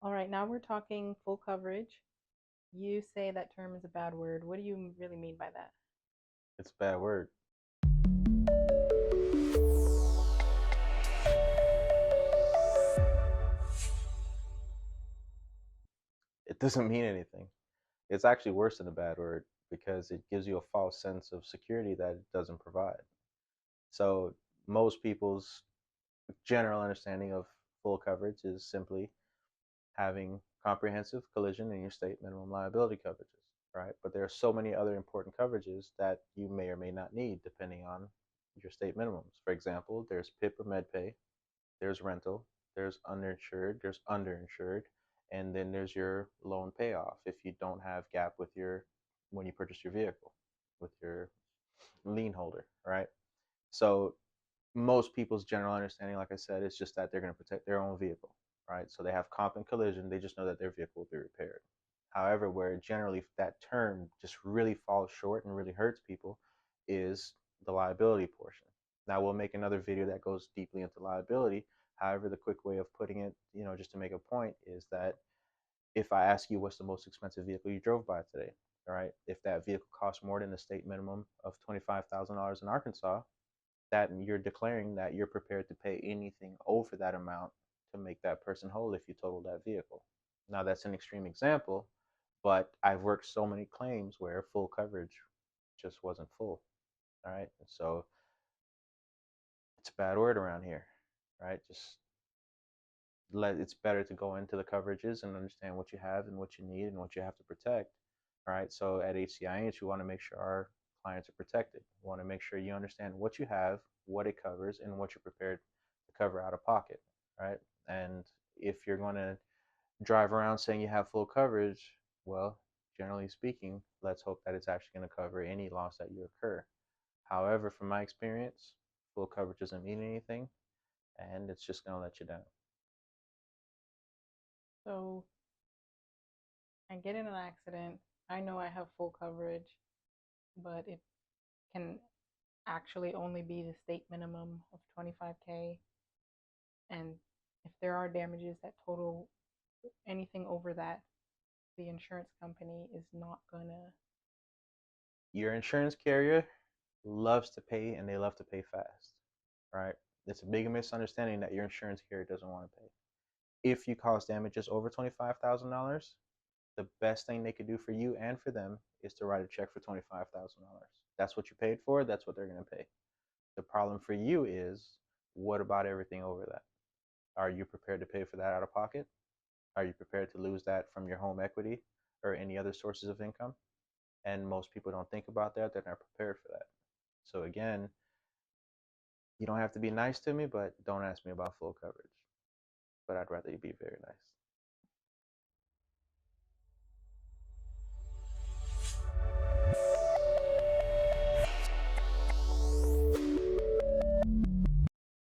All right, now we're talking full coverage. You say that term is a bad word. What do you really mean by that? It's a bad word. It doesn't mean anything. It's actually worse than a bad word because it gives you a false sense of security that it doesn't provide. So, most people's general understanding of full coverage is simply having comprehensive collision and your state minimum liability coverages, right? But there are so many other important coverages that you may or may not need depending on your state minimums. For example, there's PIP or MedPay, there's rental, there's underinsured, there's underinsured, and then there's your loan payoff if you don't have gap with your when you purchase your vehicle with your lien holder, right? So most people's general understanding, like I said, is just that they're going to protect their own vehicle, right? So they have comp and collision, they just know that their vehicle will be repaired. However, where generally that term just really falls short and really hurts people is the liability portion. Now we'll make another video that goes deeply into liability. However, the quick way of putting it, just to make a point, is that if I ask you what's the most expensive vehicle you drove by today, all right, if that vehicle costs more than the state minimum of $25,000 in Arkansas, that you're declaring that you're prepared to pay anything over that amount to make that person whole if you total that vehicle. Now, that's an extreme example, but I've worked so many claims where full coverage just wasn't full. All right. And so it's a bad word around here, right? It's better to go into the coverages and understand what you have and what you need and what you have to protect. All right. So at HCIH, we want to make sure our clients are protected. We want to make sure you understand what you have, what it covers, and what you're prepared to cover out of pocket. Right. And if you're going to drive around saying you have full coverage, well, generally speaking, let's hope that it's actually going to cover any loss that you occur. However, from my experience, full coverage doesn't mean anything and it's just going to let you down. So, I get in an accident. I know I have full coverage, but it can actually only be the state minimum of 25K. And if there are damages that total anything over that, the insurance company is not gonna. Your insurance carrier loves to pay and they love to pay fast, right? It's a big misunderstanding that your insurance carrier doesn't want to pay. If you cause damages over $25,000, the best thing they could do for you and for them is to write a check for $25,000. That's what you paid for, that's what they're going to pay. The problem for you is, what about everything over that? Are you prepared to pay for that out of pocket? Are you prepared to lose that from your home equity or any other sources of income? And most people don't think about that. They're not prepared for that. So again, you don't have to be nice to me, but don't ask me about full coverage. But I'd rather you be very nice.